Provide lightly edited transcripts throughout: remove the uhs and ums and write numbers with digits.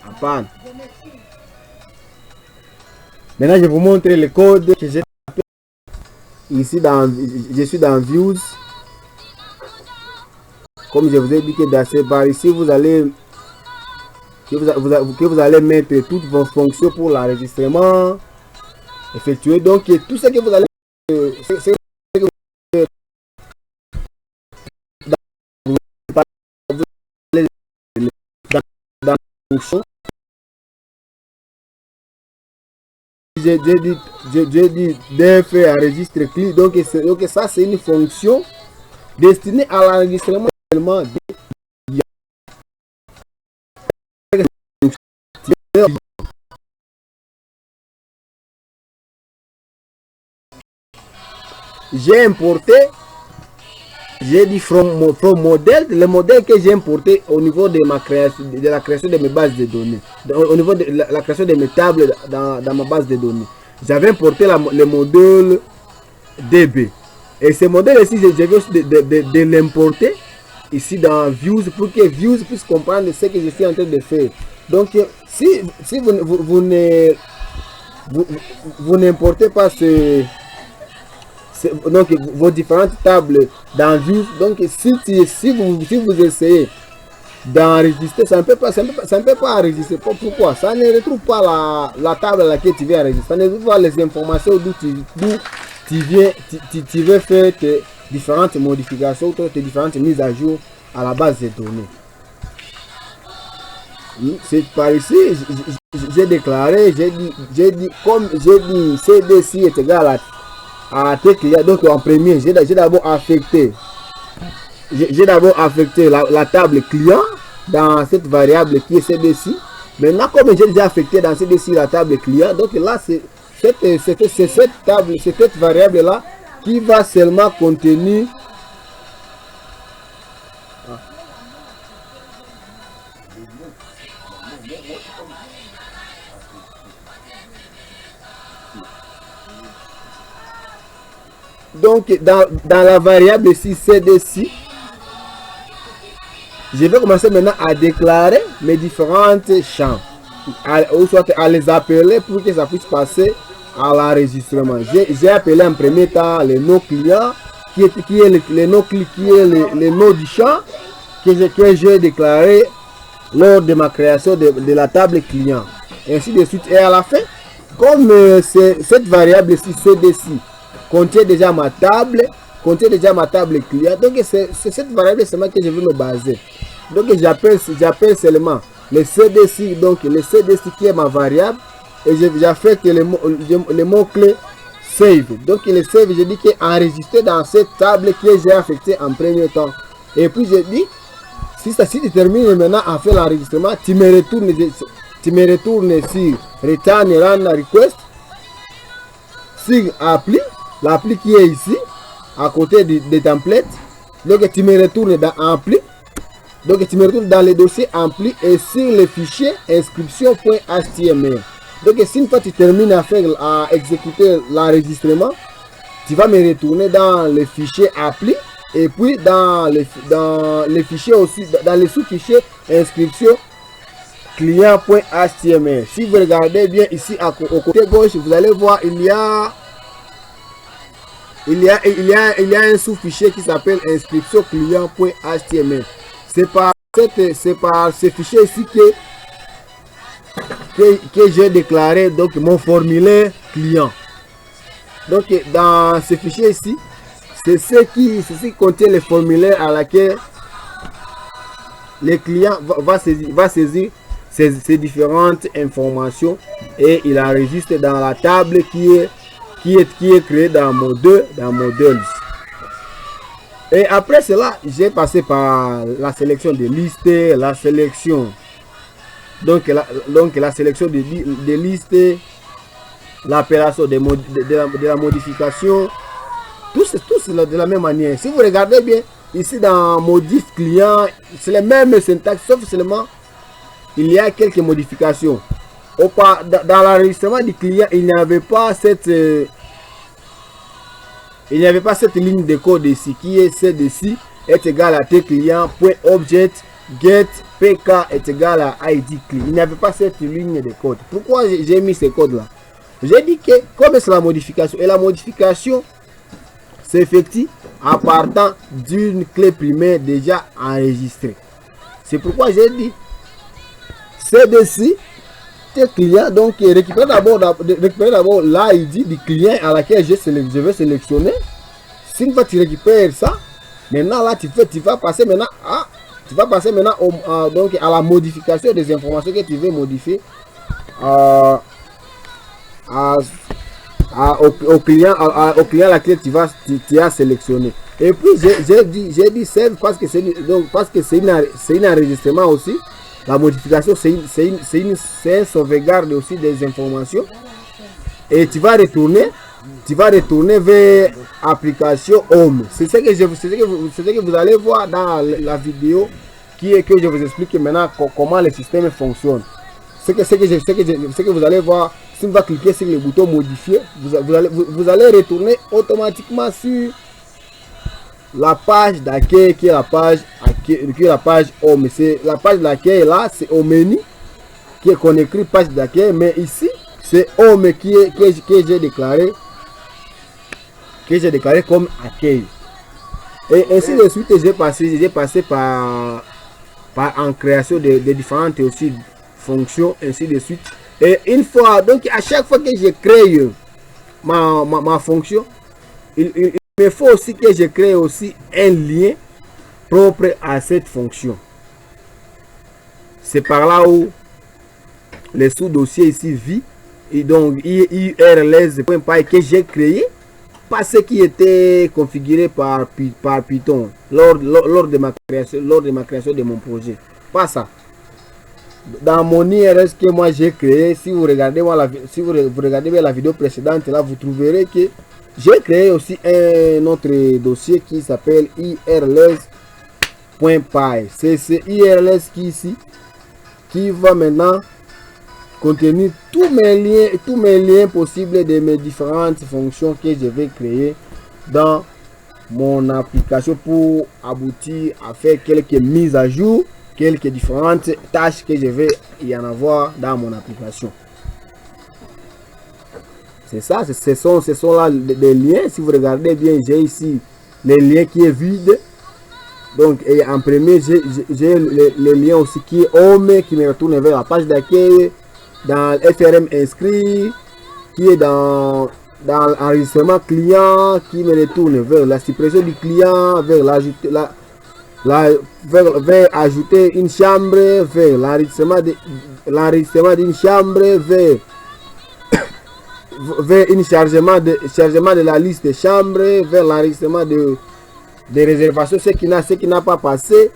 À part. Maintenant, je vous montre le code que j'ai tapé ici dans, je suis dans Views. Comme je vous ai dit que dans ces barres ici, vous allez que vous allez mettre toutes vos fonctions pour l'enregistrement effectué. Donc tout ce que vous allez dans la fonction. J'ai dit def enregistre clic. Donc ça c'est une fonction destinée à l'enregistrement seulement. J'ai importé, j'ai dit from modèle, le modèle que j'ai importé au niveau de ma création, de la création de mes bases de données, au niveau de la création de mes tables dans ma base de données. J'avais importé le modèle DB. Et ce modèle ici, je vais aussi de l'importer ici dans Views pour que Views puisse comprendre ce que je suis en train de faire. Donc, si vous n'importez pas donc vos différentes tables dans Views, donc si vous essayez d'enregistrer, ça ne peut pas enregistrer. Pourquoi? Ça ne retrouve pas la table à laquelle tu veux enregistrer. Ça ne retrouve pas les informations d'où tu veux faire tes différentes modifications, tes différentes mises à jour à la base de données. C'est par ici, j'ai déclaré, j'ai dit comme j'ai dit CDC est égal à tes clients. Donc en premier, j'ai d'abord affecté la table client dans cette variable qui est CDC. Maintenant, comme j'ai déjà affecté dans CDC la table client, donc là c'est cette variable là qui va seulement contenir donc dans la variable ici CDC, je vais commencer maintenant à déclarer mes différentes champs, ou soit à les appeler pour que ça puisse passer à l'enregistrement. J'ai appelé en premier temps le nom client qui est le nom du champ que j'ai déclaré lors de ma création de la table client. Et ainsi de suite. Et à la fin, comme cette variable ici CDC contient déjà ma table client, donc c'est cette variable seulement que je veux me baser. Donc j'appelle seulement le CDC, donc le CDC qui est ma variable, et j'affecte le mot clé save. Donc le save, je dis qu'il est enregistré dans cette table que j'ai affectée en premier temps. Et puis je dis, si tu termines maintenant à faire l'enregistrement, tu me retournes sur return run request sur appli, l'appli qui est ici à côté des templates. Donc tu me retournes dans ampli, donc tu me retournes dans le dossier ampli et sur le fichier inscription.html. Donc si une fois tu termines à exécuter l'enregistrement, tu vas me retourner dans le fichier appli et puis dans le fichier aussi, dans le sous-fichier inscription client.html. Si vous regardez bien ici au côté gauche, vous allez voir il y a un sous-fichier qui s'appelle inscription client.html. C'est par ce fichier ici que j'ai déclaré donc mon formulaire client. Donc dans ce fichier ici, c'est ce qui contient le formulaire à laquelle le client va saisir ces différentes informations et il enregistre dans la table qui est créée dans Models. Et après cela, j'ai passé par la sélection de listes, la sélection la sélection de listes, l'appellation de la modification, tous de la même manière. Si vous regardez bien ici dans modif client, c'est le même syntaxe, sauf seulement il y a quelques modifications. Dans l'enregistrement du client, il n'y avait pas cette ligne de code ici qui est CDC est égal à tes clients.object get PK est égal à ID clé. Il n'y avait pas cette ligne de code. Pourquoi j'ai mis ce code là? J'ai dit que comme c'est la modification, et la modification s'effectue à partir d'une clé primaire déjà enregistrée. C'est pourquoi j'ai dit CDC client, donc récupère d'abord l'ID du client à laquelle je vais sélectionner. Si une fois tu récupères ça, maintenant là tu vas passer maintenant donc à la modification des informations que tu veux modifier au client la clé tu as sélectionné. Et puis j'ai dit save parce que c'est un enregistrement aussi. La modification c'est un sauvegarde aussi des informations. Et tu vas retourner vers application Home. C'est ce que vous allez voir dans la vidéo que je vous explique maintenant comment le système fonctionne. Ce que vous allez voir, si vous allez cliquer sur le bouton modifier, vous allez retourner automatiquement sur la page d'accueil qui est la page Home. C'est la page d'accueil là, c'est au menu qui est qu'on écrit page d'accueil, mais ici c'est Home que j'ai déclaré comme accueil. Et ainsi de suite, j'ai passé par en création de différentes aussi fonctions, ainsi de suite. Et une fois, donc à chaque fois que je crée ma fonction, il me faut aussi que je crée aussi un lien propre à cette fonction. C'est par là où le sous-dossier ici vit, et donc urls.py que j'ai créé, pas ce qui était configuré par Python lors de ma création de mon projet. Pas ça. Dans mon IRS que moi j'ai créé, si vous regardez bien la vidéo précédente, là vous trouverez que j'ai créé aussi un autre dossier qui s'appelle urls.py. C'est ce urls qui va maintenant contenir tous mes liens possibles de mes différentes fonctions que je vais créer dans mon application pour aboutir à faire quelques mises à jour, quelques différentes tâches que je vais y en avoir dans mon application. C'est ça, ce sont là des liens. Si vous regardez bien, j'ai ici les liens qui est vide. Donc, et en premier, j'ai le lien aussi qui est Home, qui me retourne vers la page d'accueil. Dans FRM inscrit, qui est dans l'enregistrement client, qui me retourne vers la suppression du client, vers ajouter une chambre, vers l'enregistrement d'une chambre, vers un chargement de la liste des chambres, vers l'enregistrement des réservations, ce qui n'a pas passé.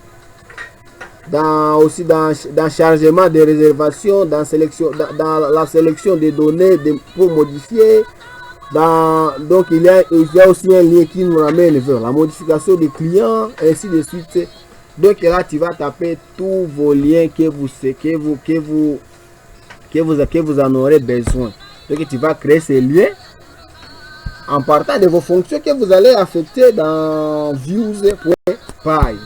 Aussi dans chargement des réservations, dans la sélection des données pour modifier. Donc il y a aussi un lien qui nous ramène vers la modification des clients, ainsi de suite. Donc là tu vas taper tous vos liens que vous en aurez besoin. Donc tu vas créer ces liens en partant de vos fonctions que vous allez affecter dans views.py.